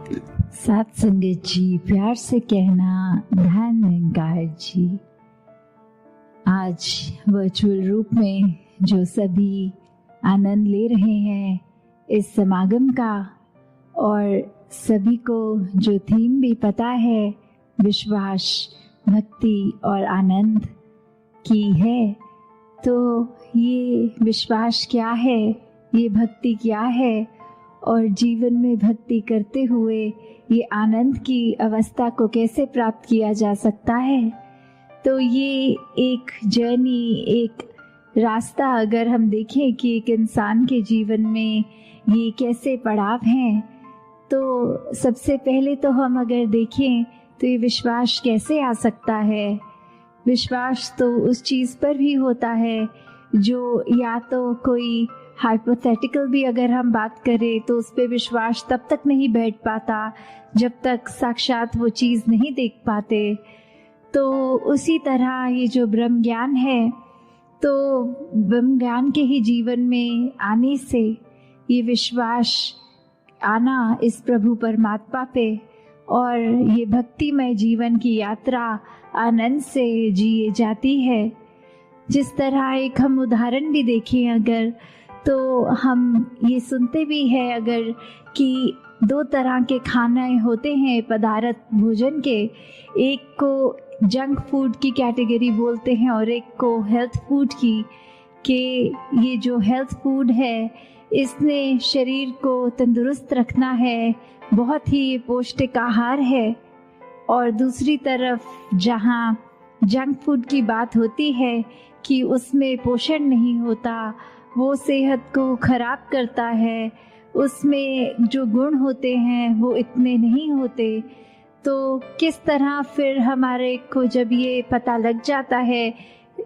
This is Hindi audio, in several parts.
साथ संगत जी, प्यार से कहना ध्यान निरंकार जी। आज वर्चुअल रूप में जो सभी आनंद ले रहे हैं इस समागम का, और सभी को जो थीम भी पता है विश्वास, भक्ति और आनंद की है, तो ये विश्वास क्या है, ये भक्ति क्या है, और जीवन में भक्ति करते हुए ये आनंद की अवस्था को कैसे प्राप्त किया जा सकता है। तो ये एक जर्नी, एक रास्ता अगर हम देखें कि एक इंसान के जीवन में ये कैसे पड़ाव हैं, तो सबसे पहले तो हम अगर देखें तो ये विश्वास कैसे आ सकता है। विश्वास तो उस चीज़ पर भी होता है जो या तो कोई हाइपोथेटिकल भी अगर हम बात करें तो उस पर विश्वास तब तक नहीं बैठ पाता जब तक साक्षात वो चीज़ नहीं देख पाते। तो उसी तरह ये जो ब्रह्म ज्ञान है, तो ब्रह्म ज्ञान के ही जीवन में आने से ये विश्वास आना इस प्रभु परमात्मा पे, और ये भक्तिमय जीवन की यात्रा आनंद से जिए जाती है। जिस तरह एक हम उदाहरण भी देखें अगर, तो हम ये सुनते भी हैं अगर कि दो तरह के खाने होते हैं पदार्थ भोजन के, एक को जंक फूड की कैटेगरी बोलते हैं और एक को हेल्थ फूड की, कि ये जो हेल्थ फूड है इसने शरीर को तंदुरुस्त रखना है, बहुत ही पौष्टिक आहार है। और दूसरी तरफ जहाँ जंक फूड की बात होती है कि उसमें पोषण नहीं होता, वो सेहत को खराब करता है, उसमें जो गुण होते हैं वो इतने नहीं होते। तो किस तरह फिर हमारे को जब ये पता लग जाता है,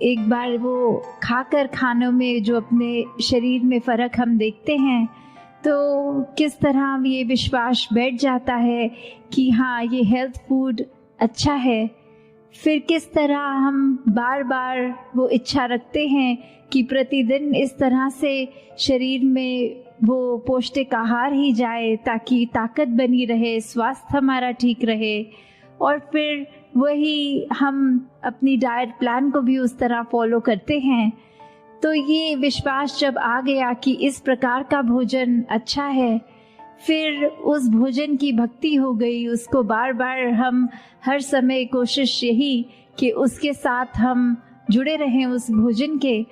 एक बार वो खाकर खानों में जो अपने शरीर में फ़र्क हम देखते हैं, तो किस तरह ये विश्वास बैठ जाता है कि हाँ ये हेल्थ फूड अच्छा है। फिर किस तरह हम बार बार वो इच्छा रखते हैं कि प्रतिदिन इस तरह से शरीर में वो पौष्टिक आहार ही जाए ताकि ताकत बनी रहे, स्वास्थ्य हमारा ठीक रहे। और फिर वही हम अपनी डाइट प्लान को भी उस तरह फॉलो करते हैं। तो ये विश्वास जब आ गया कि इस प्रकार का भोजन अच्छा है, फिर उस भोजन की भक्ति हो गई। उसको बार बार हम हर समय कोशिश यही कि उसके साथ हम जुड़े रहें उस भोजन के,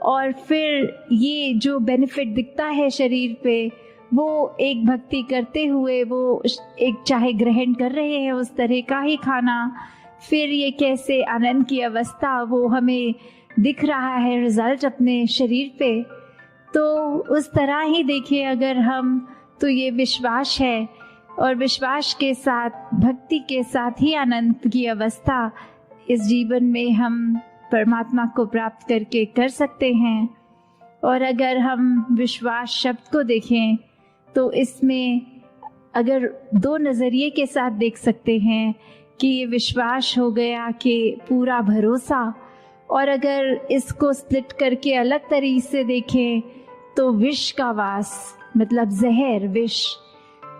और फिर ये जो बेनिफिट दिखता है शरीर पे, वो एक भक्ति करते हुए वो एक चाहे ग्रहण कर रहे हैं उस तरह का ही खाना, फिर ये कैसे आनंद की अवस्था वो हमें दिख रहा है रिजल्ट अपने शरीर पे। तो उस तरह ही देखिए अगर हम, तो ये विश्वास है, और विश्वास के साथ भक्ति के साथ ही आनंद की अवस्था इस जीवन में हम परमात्मा को प्राप्त करके कर सकते हैं। और अगर हम विश्वास शब्द को देखें तो इसमें अगर दो नज़रिए के साथ देख सकते हैं कि ये विश्वास हो गया कि पूरा भरोसा, और अगर इसको स्प्लिट करके अलग तरीके से देखें तो विष का वास, मतलब जहर, विष।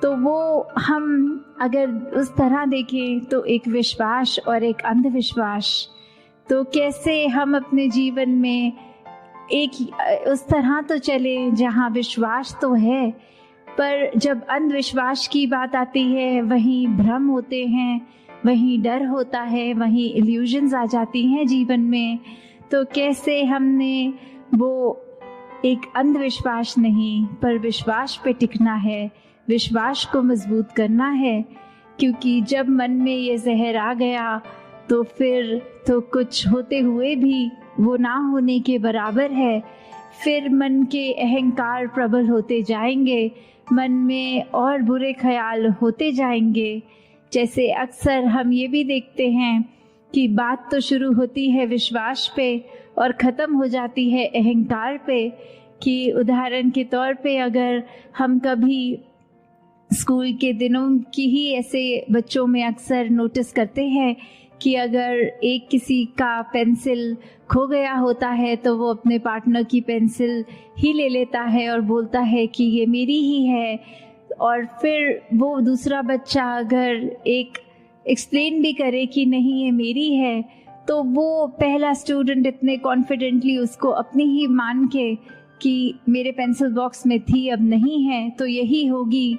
तो वो हम अगर उस तरह देखें तो एक विश्वास और एक अंधविश्वास, तो कैसे हम अपने जीवन में एक उस तरह तो चले जहाँ विश्वास तो है, पर जब अंधविश्वास की बात आती है वहीं भ्रम होते हैं, वहीं डर होता है, वहीं इल्यूजन्स आ जाती हैं जीवन में। तो कैसे हमने वो एक अंधविश्वास नहीं पर विश्वास पे टिकना है, विश्वास को मजबूत करना है, क्योंकि जब मन में ये जहर आ गया तो फिर तो कुछ होते हुए भी वो ना होने के बराबर है। फिर मन के अहंकार प्रबल होते जाएंगे, मन में और बुरे ख्याल होते जाएंगे। जैसे अक्सर हम ये भी देखते हैं कि बात तो शुरू होती है विश्वास पे और ख़त्म हो जाती है अहंकार पे। कि उदाहरण के तौर पे अगर हम कभी स्कूल के दिनों की ही ऐसे बच्चों में अक्सर नोटिस करते हैं कि अगर एक किसी का पेंसिल खो गया होता है तो वो अपने पार्टनर की पेंसिल ही ले लेता है और बोलता है कि ये मेरी ही है, और फिर वो दूसरा बच्चा अगर एक एक्सप्लेन भी करे कि नहीं ये मेरी है, तो वो पहला स्टूडेंट इतने कॉन्फिडेंटली उसको अपनी ही मान के कि मेरे पेंसिल बॉक्स में थी अब नहीं है तो यही होगी,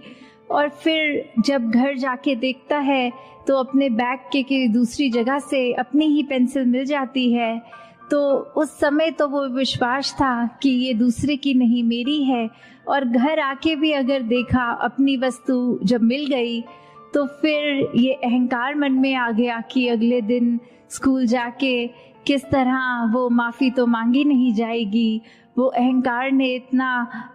और फिर जब घर जाके देखता है तो अपने बैग के दूसरी जगह से अपनी ही पेंसिल मिल जाती है, तो उस समय तो वो विश्वास था कि ये दूसरे की नहीं मेरी है। और घर आके भी अगर देखा अपनी वस्तु जब मिल गई तो फिर ये अहंकार मन में आ गया कि अगले दिन स्कूल जाके किस तरह वो माफ़ी तो मांगी नहीं जाएगी। वो अहंकार ने इतना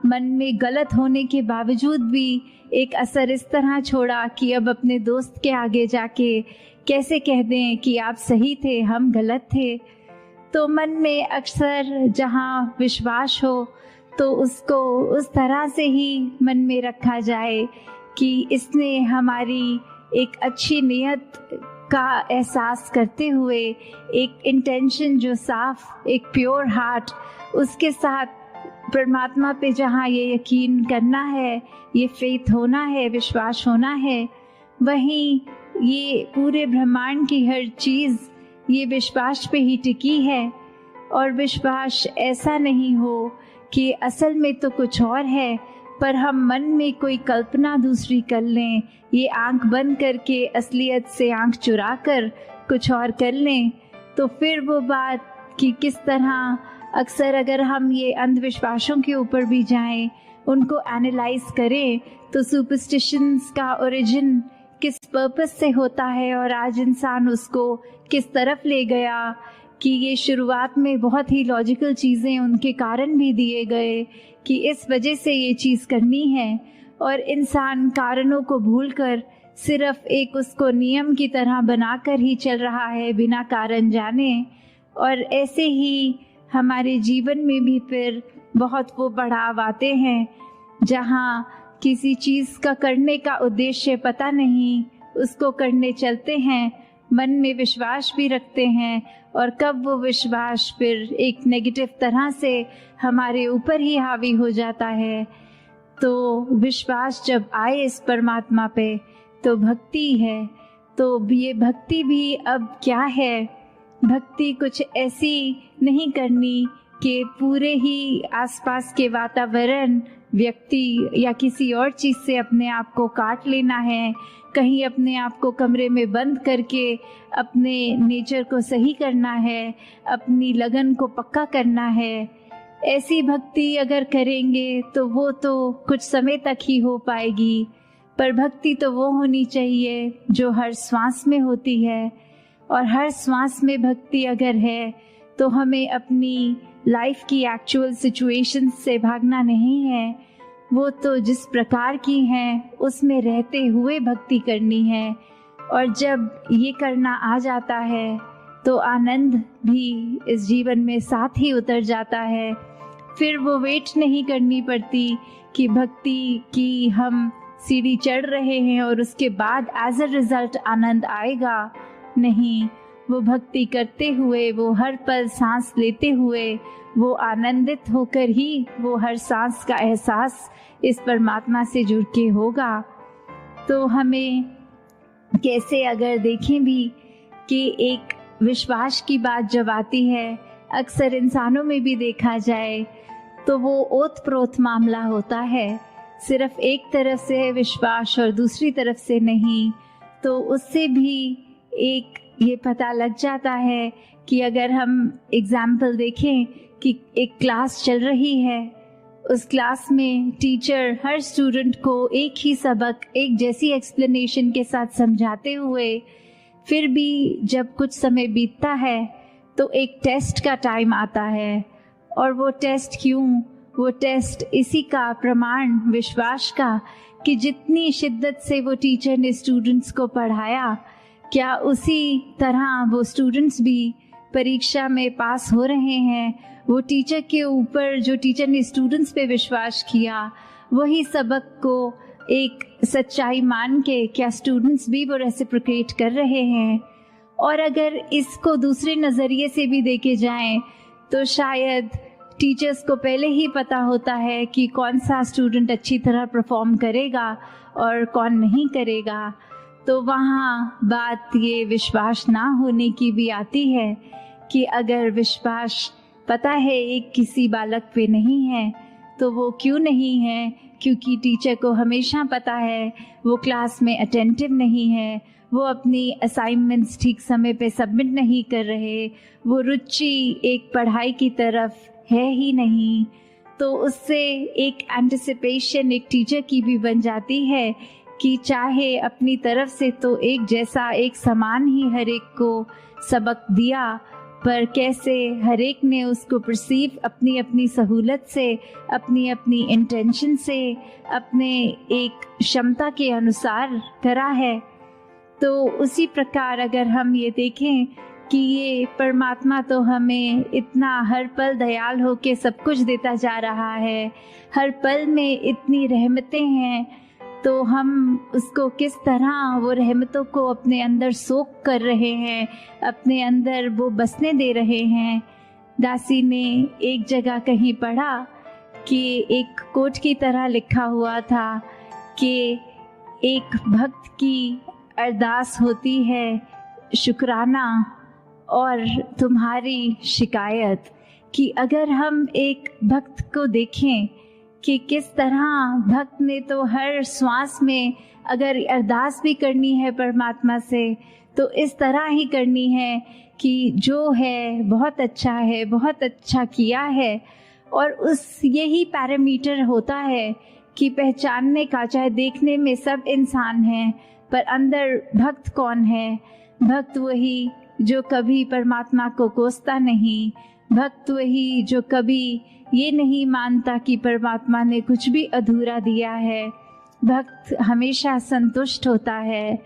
मन में गलत होने के बावजूद भी एक असर इस तरह छोड़ा कि अब अपने दोस्त के आगे जाके कैसे कह दें कि आप सही थे हम गलत थे। तो मन में अक्सर जहाँ विश्वास हो तो उसको उस तरह से ही मन में रखा जाए कि इसने हमारी एक अच्छी नियत का एहसास करते हुए एक इंटेंशन जो साफ, एक प्योर हार्ट, उसके साथ परमात्मा पे जहाँ ये यकीन करना है, ये फेथ होना है, विश्वास होना है, वहीं ये पूरे ब्रह्मांड की हर चीज़ ये विश्वास पे ही टिकी है। और विश्वास ऐसा नहीं हो कि असल में तो कुछ और है पर हम मन में कोई कल्पना दूसरी कर लें, ये आंख बंद करके असलियत से आंख चुरा कर कुछ और कर लें। तो फिर वो बात कि किस तरह अक्सर अगर हम ये अंधविश्वासों के ऊपर भी जाएं, उनको एनालाइज करें, तो सुपरस्टिशंस का ओरिजिन किस पर्पस से होता है और आज इंसान उसको किस तरफ ले गया, कि ये शुरुआत में बहुत ही लॉजिकल चीज़ें उनके कारण भी दिए गए कि इस वजह से ये चीज़ करनी है, और इंसान कारणों को भूलकर सिर्फ एक उसको नियम की तरह बनाकर ही चल रहा है बिना कारण जाने। और ऐसे ही हमारे जीवन में भी फिर बहुत वो बढ़ाव आते हैं जहाँ किसी चीज़ का करने का उद्देश्य पता नहीं, उसको करने चलते हैं, मन में विश्वास भी रखते हैं, और कब वो विश्वास फिर एक नेगेटिव तरह से हमारे ऊपर ही हावी हो जाता है। तो विश्वास जब आए इस परमात्मा पे तो भक्ति है। तो ये भक्ति भी अब क्या है, भक्ति कुछ ऐसी नहीं करनी कि पूरे ही आसपास के वातावरण, व्यक्ति या किसी और चीज़ से अपने आप को काट लेना है, कहीं अपने आप को कमरे में बंद करके अपने नेचर को सही करना है, अपनी लगन को पक्का करना है। ऐसी भक्ति अगर करेंगे तो वो तो कुछ समय तक ही हो पाएगी, पर भक्ति तो वो होनी चाहिए जो हर श्वास में होती है। और हर श्वास में भक्ति अगर है तो हमें अपनी लाइफ की एक्चुअल सिचुएशन से भागना नहीं है, वो तो जिस प्रकार की हैं उसमें रहते हुए भक्ति करनी है। और जब ये करना आ जाता है तो आनंद भी इस जीवन में साथ ही उतर जाता है। फिर वो वेट नहीं करनी पड़ती कि भक्ति की हम सीढ़ी चढ़ रहे हैं और उसके बाद एज अ रिजल्ट आनंद आएगा। नहीं, वो भक्ति करते हुए, वो हर पल सांस लेते हुए, वो आनंदित होकर ही वो हर सांस का एहसास इस परमात्मा से जुड़ के होगा। तो हमें कैसे अगर देखें भी कि एक विश्वास की बात जब आती है, अक्सर इंसानों में भी देखा जाए तो वो ओत प्रोत मामला होता है, सिर्फ एक तरफ से है विश्वास और दूसरी तरफ से नहीं। तो उससे भी एक ये पता लग जाता है कि अगर हम एग्जाम्पल देखें कि एक क्लास चल रही है, उस क्लास में टीचर हर स्टूडेंट को एक ही सबक एक जैसी एक्सप्लेनेशन के साथ समझाते हुए फिर भी जब कुछ समय बीतता है तो एक टेस्ट का टाइम आता है। और वो टेस्ट क्यों? वो टेस्ट इसी का प्रमाण, विश्वास का, कि जितनी शिद्दत से वो टीचर ने स्टूडेंट्स को पढ़ाया, क्या उसी तरह वो स्टूडेंट्स भी परीक्षा में पास हो रहे हैं। वो टीचर के ऊपर, जो टीचर ने स्टूडेंट्स पे विश्वास किया, वही सबक को एक सच्चाई मान के क्या स्टूडेंट्स भी वो रेसिप्रोकेट कर रहे हैं। और अगर इसको दूसरे नज़रिए से भी देखे जाएं तो शायद टीचर्स को पहले ही पता होता है कि कौन सा स्टूडेंट अच्छी तरह परफॉर्म करेगा और कौन नहीं करेगा। तो वहाँ बात ये विश्वास ना होने की भी आती है कि अगर विश्वास पता है एक किसी बालक पे नहीं है तो वो क्यों नहीं है, क्योंकि टीचर को हमेशा पता है वो क्लास में अटेंटिव नहीं है, वो अपनी असाइनमेंट्स ठीक समय पे सबमिट नहीं कर रहे, वो रुचि एक पढ़ाई की तरफ है ही नहीं। तो उससे एक एंटिसिपेशन एक टीचर की भी बन जाती है कि चाहे अपनी तरफ से तो एक जैसा एक समान ही हर एक को सबक दिया, पर कैसे हर एक ने उसको परसीव अपनी अपनी सहूलत से, अपनी अपनी इंटेंशन से, अपने एक क्षमता के अनुसार करा है। तो उसी प्रकार अगर हम ये देखें कि ये परमात्मा तो हमें इतना हर पल दयाल होके सब कुछ देता जा रहा है, हर पल में इतनी रहमतें हैं, तो हम उसको किस तरह वो रहमतों को अपने अंदर सोख कर रहे हैं, अपने अंदर वो बसने दे रहे हैं। दासी ने एक जगह कहीं पढ़ा कि एक कोट की तरह लिखा हुआ था कि एक भक्त की अरदास होती है शुक्राना और तुम्हारी शिकायत, कि अगर हम एक भक्त को देखें कि किस तरह भक्त ने तो हर श्वास में अगर अरदास भी करनी है परमात्मा से तो इस तरह ही करनी है कि जो है बहुत अच्छा है, बहुत अच्छा किया है। और उस यही पैरामीटर होता है कि पहचानने का, चाहे देखने में सब इंसान हैं पर अंदर भक्त कौन है। भक्त वही जो कभी परमात्मा को कोसता नहीं, भक्त वही जो कभी ये नहीं मानता कि परमात्मा ने कुछ भी अधूरा दिया है। भक्त हमेशा संतुष्ट होता है।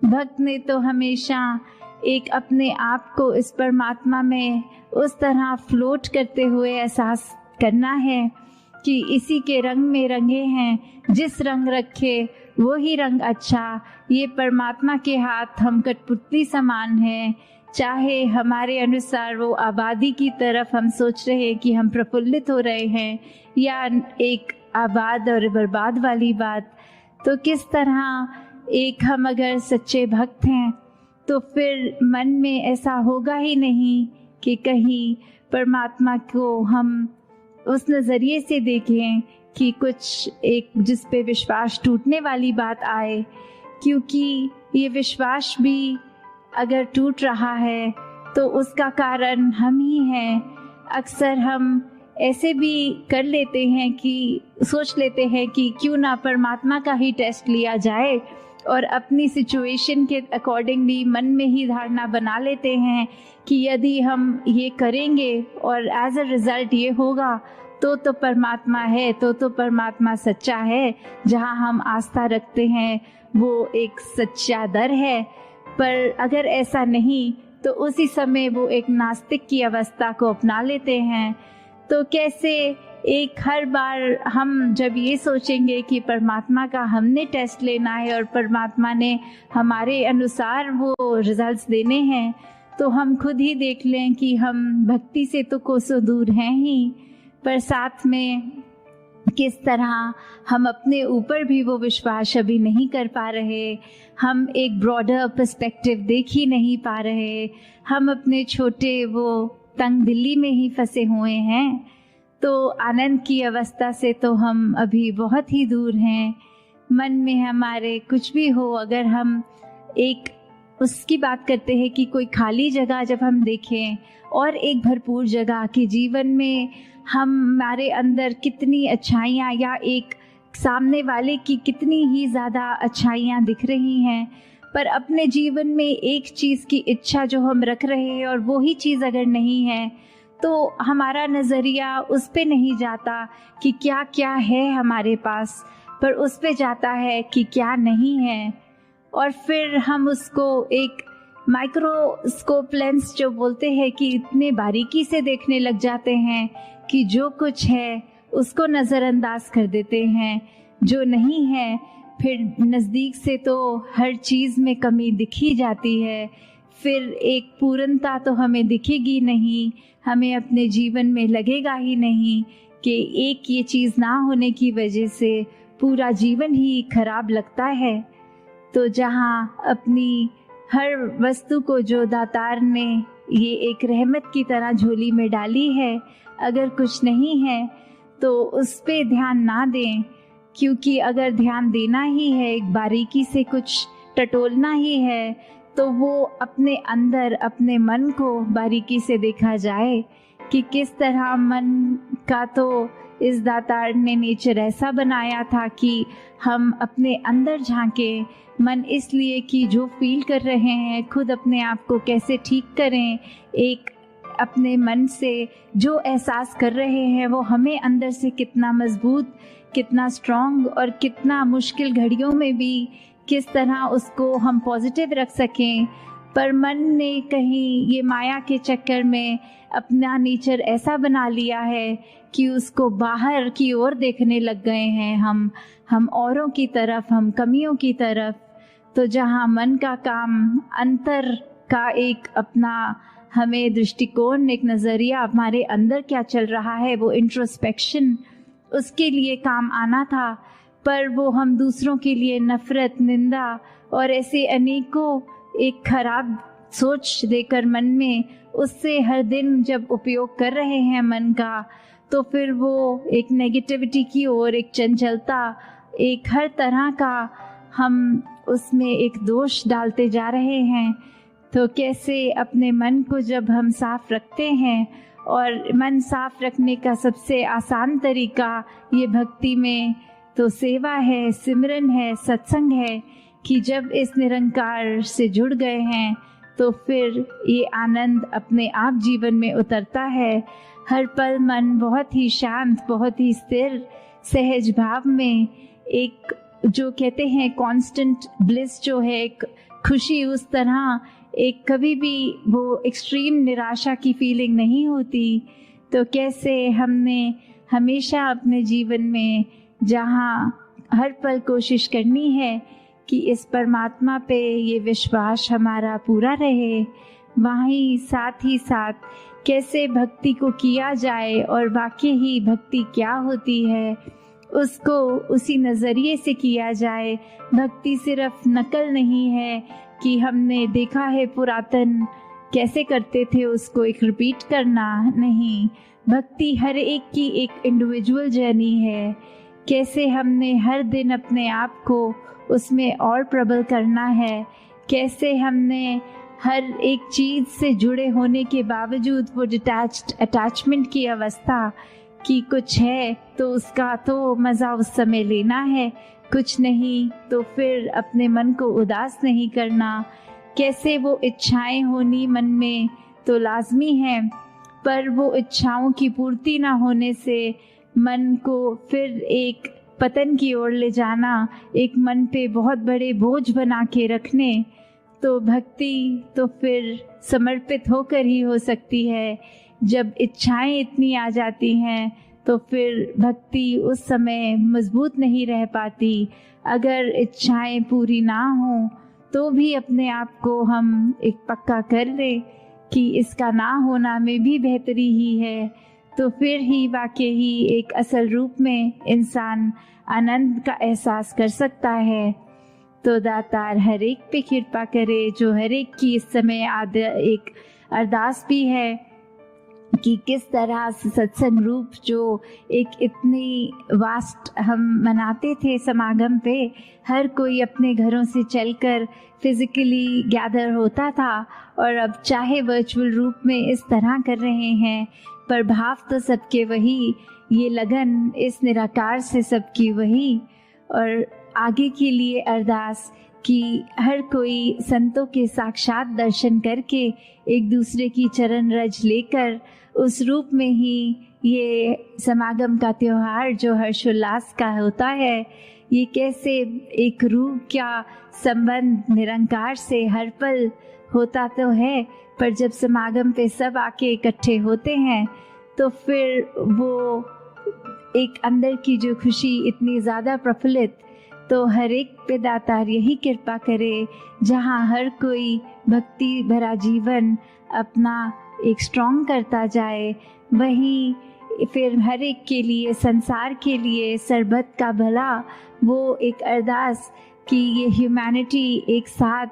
भक्त ने तो हमेशा एक अपने आप को इस परमात्मा में उस तरह फ्लोट करते हुए एहसास करना है कि इसी के रंग में रंगे हैं, जिस रंग रखे वो ही रंग अच्छा। ये परमात्मा के हाथ हम कठपुतली समान हैं, चाहे हमारे अनुसार वो आबादी की तरफ हम सोच रहे हैं कि हम प्रफुल्लित हो रहे हैं या एक आबाद और बर्बाद वाली बात। तो किस तरह एक हम अगर सच्चे भक्त हैं तो फिर मन में ऐसा होगा ही नहीं कि कहीं परमात्मा को हम उस नज़रिए से देखें कि कुछ एक जिस पे विश्वास टूटने वाली बात आए, क्योंकि ये विश्वास भी अगर टूट रहा है तो उसका कारण हम ही हैं। अक्सर हम ऐसे भी कर लेते हैं कि सोच लेते हैं कि क्यों ना परमात्मा का ही टेस्ट लिया जाए और अपनी सिचुएशन के अकॉर्डिंगली मन में ही धारणा बना लेते हैं कि यदि हम ये करेंगे और एज अ रिज़ल्ट ये होगा तो परमात्मा है, तो परमात्मा सच्चा है। जहाँ हम आस्था रखते हैं वो एक सच्चा दर है। पर अगर ऐसा नहीं तो उसी समय वो एक नास्तिक की अवस्था को अपना लेते हैं। तो कैसे एक हर बार हम जब ये सोचेंगे कि परमात्मा का हमने टेस्ट लेना है और परमात्मा ने हमारे अनुसार वो रिजल्ट्स देने हैं, तो हम खुद ही देख लें कि हम भक्ति से तो कोसों दूर हैं ही, पर साथ में किस तरह हम अपने ऊपर भी वो विश्वास अभी नहीं कर पा रहे। हम एक ब्रॉडर पर्सपेक्टिव देख ही नहीं पा रहे। हम अपने छोटे वो तंग दिल्ली में ही फंसे हुए हैं। तो आनंद की अवस्था से तो हम अभी बहुत ही दूर हैं। मन में हमारे कुछ भी हो, अगर हम एक उसकी बात करते हैं कि कोई खाली जगह जब हम देखें और एक भरपूर जगह कि जीवन में हमारे अंदर कितनी अच्छाइयाँ या एक सामने वाले की कितनी ही ज़्यादा अच्छाइयाँ दिख रही हैं, पर अपने जीवन में एक चीज़ की इच्छा जो हम रख रहे हैं और वो ही चीज़ अगर नहीं है तो हमारा नज़रिया उस पे नहीं जाता कि क्या क्या है हमारे पास, पर उस पे जाता है कि क्या नहीं है। और फिर हम उसको एक माइक्रोस्कोप लेंस जो बोलते हैं कि इतने बारीकी से देखने लग जाते हैं कि जो कुछ है उसको नज़रअंदाज कर देते हैं, जो नहीं है फिर नज़दीक से तो हर चीज़ में कमी दिख ही जाती है। फिर एक पूर्णता तो हमें दिखेगी नहीं, हमें अपने जीवन में लगेगा ही नहीं कि एक ये चीज़ ना होने की वजह से पूरा जीवन ही खराब लगता है। तो जहाँ अपनी हर वस्तु को जो दातार ने ये एक रहमत की तरह झोली में डाली है, अगर कुछ नहीं है तो उस पे ध्यान ना दें, क्योंकि अगर ध्यान देना ही है, एक बारीकी से कुछ टटोलना ही है, तो वो अपने अंदर अपने मन को बारीकी से देखा जाए कि किस तरह मन का तो इस दातार ने नेचर ऐसा बनाया था कि हम अपने अंदर झांकें। मन इसलिए कि जो फील कर रहे हैं खुद अपने आप को कैसे ठीक करें, एक अपने मन से जो एहसास कर रहे हैं वो हमें अंदर से कितना मजबूत, कितना स्ट्रॉन्ग और कितना मुश्किल घड़ियों में भी किस तरह उसको हम पॉजिटिव रख सकें। पर मन ने कहीं ये माया के चक्कर में अपना नेचर ऐसा बना लिया है कि उसको बाहर की ओर देखने लग गए हैं हम औरों की तरफ, हम कमियों की तरफ। तो जहाँ मन का काम अंतर का एक अपना हमें दृष्टिकोण, एक नज़रिया, हमारे अंदर क्या चल रहा है वो इंट्रोस्पेक्शन, उसके लिए काम आना था, पर वो हम दूसरों के लिए नफरत, निंदा और ऐसे अनेकों एक खराब सोच देकर मन में उससे हर दिन जब उपयोग कर रहे हैं मन का, तो फिर वो एक नेगेटिविटी की ओर, एक चंचलता, एक हर तरह का हम उसमें एक दोष डालते जा रहे हैं। तो कैसे अपने मन को जब हम साफ रखते हैं, और मन साफ रखने का सबसे आसान तरीका ये भक्ति में तो सेवा है, सिमरन है, सत्संग है, कि जब इस निरंकार से जुड़ गए हैं तो फिर ये आनंद अपने आप जीवन में उतरता है। हर पल मन बहुत ही शांत, बहुत ही स्थिर, सहज भाव में, एक जो कहते हैं कांस्टेंट ब्लिस जो है, एक खुशी, उस तरह एक कभी भी वो एक्सट्रीम निराशा की फीलिंग नहीं होती। तो कैसे हमने हमेशा अपने जीवन में जहाँ हर पल कोशिश करनी है कि इस परमात्मा पे ये विश्वास हमारा पूरा रहे, वहीं साथ ही साथ कैसे भक्ति को किया जाए और वाकई ही भक्ति क्या होती है उसको उसी नज़रिए से किया जाए। भक्ति सिर्फ नकल नहीं है कि हमने देखा है पुरातन कैसे करते थे उसको एक रिपीट करना, नहीं। भक्ति हर एक की एक इंडिविजुअल जर्नी है, कैसे हमने हर दिन अपने आप को उसमें और प्रबल करना है, कैसे हमने हर एक चीज़ से जुड़े होने के बावजूद वो डिटैच्ड अटैचमेंट की अवस्था कि कुछ है तो उसका तो मज़ा उस समय लेना है, कुछ नहीं तो फिर अपने मन को उदास नहीं करना। कैसे वो इच्छाएं होनी मन में तो लाजमी है, पर वो इच्छाओं की पूर्ति ना होने से मन को फिर एक पतन की ओर ले जाना, एक मन पे बहुत बड़े बोझ बना के रखने। तो भक्ति तो फिर समर्पित होकर ही हो सकती है। जब इच्छाएं इतनी आ जाती हैं तो फिर भक्ति उस समय मजबूत नहीं रह पाती। अगर इच्छाएं पूरी ना हों तो भी अपने आप को हम एक पक्का कर लें कि इसका ना होना में भी बेहतरी ही है, तो फिर ही वाकई ही एक असल रूप में इंसान आनंद का एहसास कर सकता है। तो दातार हर एक पे कृपा करे, जो हर एक की इस समय एक अरदास भी है कि किस तरह से सत्संग रूप जो एक इतनी वास्ट हम मनाते थे समागम पे, हर कोई अपने घरों से चलकर फिजिकली गैदर होता था, और अब चाहे वर्चुअल रूप में इस तरह कर रहे हैं, पर भाव तो सबके वही, ये लगन इस निराकार से सबकी वही। और आगे के लिए अरदास कि हर कोई संतों के साक्षात दर्शन करके एक दूसरे की चरण रज लेकर उस रूप में ही ये समागम का त्योहार जो हर्षोल्लास का होता है, ये कैसे एक रूह का संबंध निरंकार से हर पल होता तो है, पर जब समागम पे सब आके इकट्ठे होते हैं तो फिर वो एक अंदर की जो खुशी इतनी ज़्यादा प्रफुल्लित तो हर एक पे दातार यही कृपा करे, जहाँ हर कोई भक्ति भरा जीवन अपना एक स्ट्रॉन्ग करता जाए, वहीं फिर हर एक के लिए, संसार के लिए, सरबत का भला, वो एक अरदास कि ये ह्यूमैनिटी एक साथ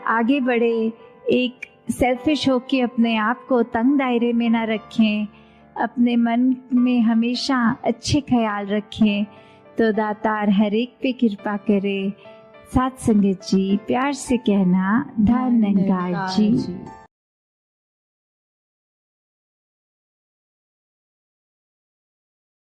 आगे बढ़े, एक सेल्फिश होके अपने आप को तंग दायरे में ना रखें, अपने मन में हमेशा अच्छे ख्याल रखें। तो दातार हर एक पे कृपा करे। साथ संगत जी, प्यार से कहना, धन निरंकार जी।